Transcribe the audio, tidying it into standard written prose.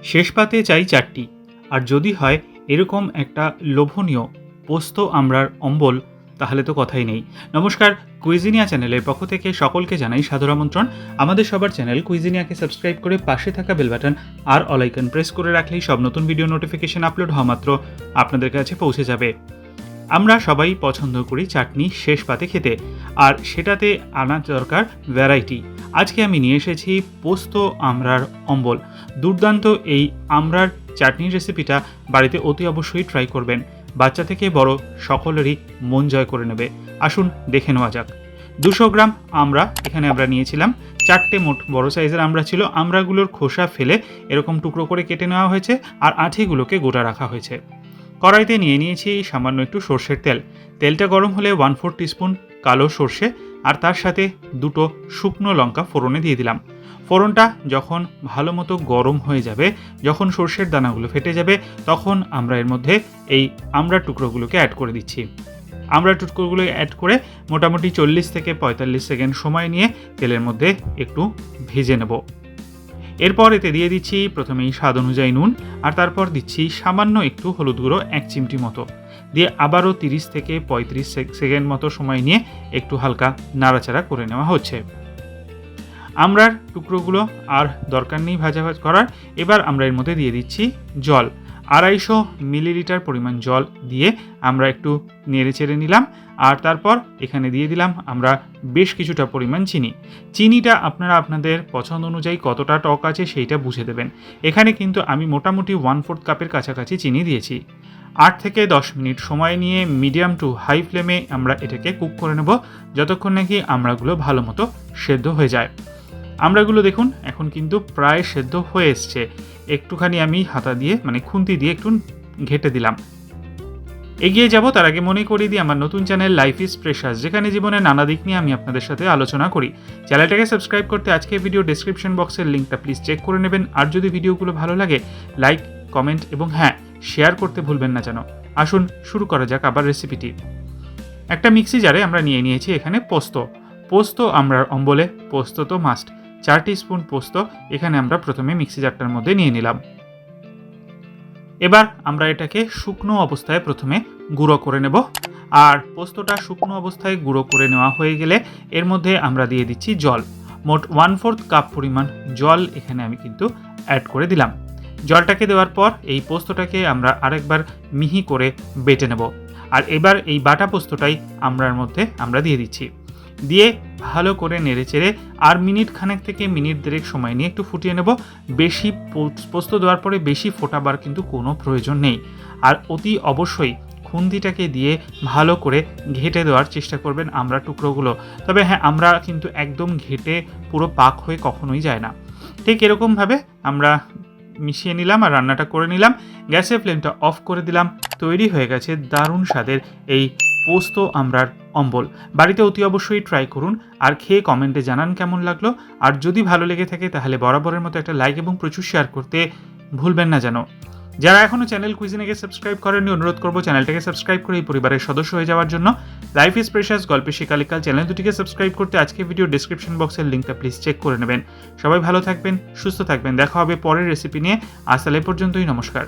শেষ পাতে চাই চারটি, আর যদি হয় এরকম একটা লোভনীয় পোস্ত আমড়ার অম্বল, তাহলে তো কথাই নেই। নমস্কার, কুইজিনিয়া চ্যানেলের পক্ষ থেকে সকলকে জানাই সাদর আমন্ত্রণ। আমাদের সবার চ্যানেল কুইজিনিয়াকে সাবস্ক্রাইব করে পাশে থাকা বেল বাটন আর অল আইকন প্রেস করে রাখলেই সব নতুন ভিডিও নোটিফিকেশন আপলোড হওয়া মাত্র আপনাদের কাছে পৌঁছে যাবে। আমরা সবাই পছন্দ করি চাটনি শেষ পাতে খেতে, আর সেটাতে আনা দরকার ভ্যারাইটি। আজকে আমি নিয়ে এসেছি পোস্ত আমড়ার অম্বল। দুর্দান্ত এই আমড়ার চাটনির রেসিপিটা বাড়িতে অতি অবশ্যই ট্রাই করবেন। বাচ্চা থেকে বড় সকলেরই মন জয় করে নেবে। আসুন দেখে নেওয়া যাক। 200 গ্রাম আমড়া এখানে আমরা নিয়েছিলাম। 4টে মোট বড় সাইজের আমড়া ছিল। আমড়াগুলোর খোসা ফেলে এরকম টুকরো করে কেটে নেওয়া হয়েছে, আর আঠিগুলোকে গোটা রাখা হয়েছে। কড়াইতে নিয়ে নিয়েছি সামান্য একটু সর্ষের তেল। তেলটা গরম হলে 1/4 টিস্পুন কালো সর্ষে আর তার সাথে 2টো শুকনো লঙ্কা ফোড়নে দিয়ে দিলাম। ফোড়নটা যখন ভালো মতো গরম হয়ে যাবে, যখন সর্ষের দানাগুলো ফেটে যাবে, তখন আমরা এর মধ্যে এই আমড়ার টুকরোগুলোকে অ্যাড করে দিচ্ছি। আমড়ার টুকরোগুলো অ্যাড করে মোটামুটি 40 থেকে 45 সেকেন্ড সময় নিয়ে তেলের মধ্যে একটু ভেজে নেব। এরপর এতে দিয়ে দিচ্ছি প্রথমেই স্বাদ অনুযায়ী নুন, আর তারপর দিচ্ছি সামান্য একটু হলুদ গুঁড়ো 1 চিমটি মতো, দিয়ে আবারও 30 থেকে 35 সেকেন্ড মতো সময় নিয়ে একটু হালকা নাড়াচাড়া করে নেওয়া হচ্ছে। আমড়ার টুকরোগুলো আর দরকার নেই ভাজা করার। এবার আমরা এর মধ্যে দিয়ে দিচ্ছি জল। 250 মিলিলিটার পরিমাণ জল দিয়ে আমরা একটু নেড়ে চেড়ে নিলাম, আর তারপর এখানে দিয়ে দিলাম আমরা বেশ কিছুটা পরিমাণ চিনি। চিনিটা আপনারা আপনাদের পছন্দ অনুযায়ী কতটা টক আছে সেইটা বুঝে দেবেন। এখানে কিন্তু আমি মোটামুটি 1/4 কাপের কাছাকাছি চিনি দিয়েছি। 8 থেকে 10 মিনিট সময় নিয়ে মিডিয়াম টু হাই ফ্লেমে আমরা এটাকে কুক করে নেব, যতক্ষণ নাকি আমড়াগুলো ভালো মতো সেদ্ধ হয়ে যায়। আমড়াগুলো দেখুন এখন কিন্তু প্রায় সেদ্ধ হয়ে এসছে। একটুখানি আমি হাতা দিয়ে খুন্তি দিয়ে একটু ঘেটে দিলাম। এগিয়ে যাব তার আগে মনে করিয়ে দিই আমার নতুন চ্যানেল লাইফ ইজ প্রেশাস, যেখানে জীবনের নানা দিক নিয়ে আমি আপনাদের সাথে আলোচনা করি। চ্যানেলটাকে সাবস্ক্রাইব করতে আজকের ভিডিও ডেসক্রিপশন বক্সের লিঙ্কটা প্লিজ চেক করে নেবেন। আর যদি ভিডিওগুলো ভালো লাগে লাইক, কমেন্ট এবং হ্যাঁ শেয়ার করতে ভুলবেন না যেন। আসুন শুরু করা যাক আবার রেসিপিটি। একটা মিক্সি জারে আমরা নিয়ে নিয়েছি এখানে পোস্ত আমড়ার অম্বলে পোস্ত তো মাস্ট। 4 টিস্পুন পোস্ত এখানে আমরা প্রথমে মিক্সি জারটার মধ্যে নিয়ে নিলাম। এবার আমরা এটাকে শুকনো অবস্থায় প্রথমে গুঁড়ো করে নেব, আর পোস্তটা শুকনো অবস্থায় গুঁড়ো করে নেওয়া হয়ে গেলে এর মধ্যে আমরা দিয়ে দিচ্ছি জল। মোট 1/4 কাপ পরিমাণ জল এখানে আমি কিন্তু অ্যাড করে দিলাম। জলটাকে দেওয়ার পর এই পোস্তটাকে আমরা আরেকবার মিহি করে বেটে নেব, আর এবার এই বাটা পোস্তটাই আমড়ার মধ্যে আমরা দিয়ে দিচ্ছি। দিয়ে ভালো করে নেড়ে চেড়ে আর মিনিট খানেক থেকে মিনিট দেড়েক সময় নিয়ে একটু ফুটিয়ে নেব। বেশি পোস্ত দেওয়ার পরে বেশি ফোটাবার কিন্তু কোনো প্রয়োজন নেই। আর অতি অবশ্যই খুন্তিটাকে দিয়ে ভালো করে ঘেটে দেওয়ার চেষ্টা করবেন আমড়ার টুকরোগুলো। তবে হ্যাঁ, আমরা কিন্তু একদম ঘেটে পুরো পাক হয়ে কখনোই যায় না। ঠিক এরকমভাবে আমরা মিশিয়ে নিলাম আর রান্নাটা করে নিলাম। গ্যাসের ফ্লেমটা অফ করে দিলাম। তৈরি হয়ে গেছে দারুণ স্বাদের এই পোস্ত আমড়ার অম্বল। বাড়িতে অতি অবশ্যই ট্রাই করুন, আর খেয়ে কমেন্টে জানান কেমন লাগলো। আর যদি ভালো লেগে থাকে তাহলে বরাবরের মতো একটা লাইক এবং প্রচুর শেয়ার করতে ভুলবেন না যেন। যারা এখনও চ্যানেল কুইজিনেকে সাবস্ক্রাইব করেননি, অনুরোধ করবো চ্যানেলটাকে সাবস্ক্রাইব করে এই পরিবারের সদস্য হয়ে যাওয়ার জন্য। লাইফ ইজ প্রেশাস গল্পে শিকালিকাল চ্যানেল দুটিকে সাবস্ক্রাইব করতে আজকে ভিডিও ডেসক্রিপশন বক্সের লিঙ্কটা প্লিজ চেক করে নেবেন। সবাই ভালো থাকবেন, সুস্থ থাকবেন। দেখা হবে পরের রেসিপি নিয়ে। আজ তাহলে পর্যন্তই, নমস্কার।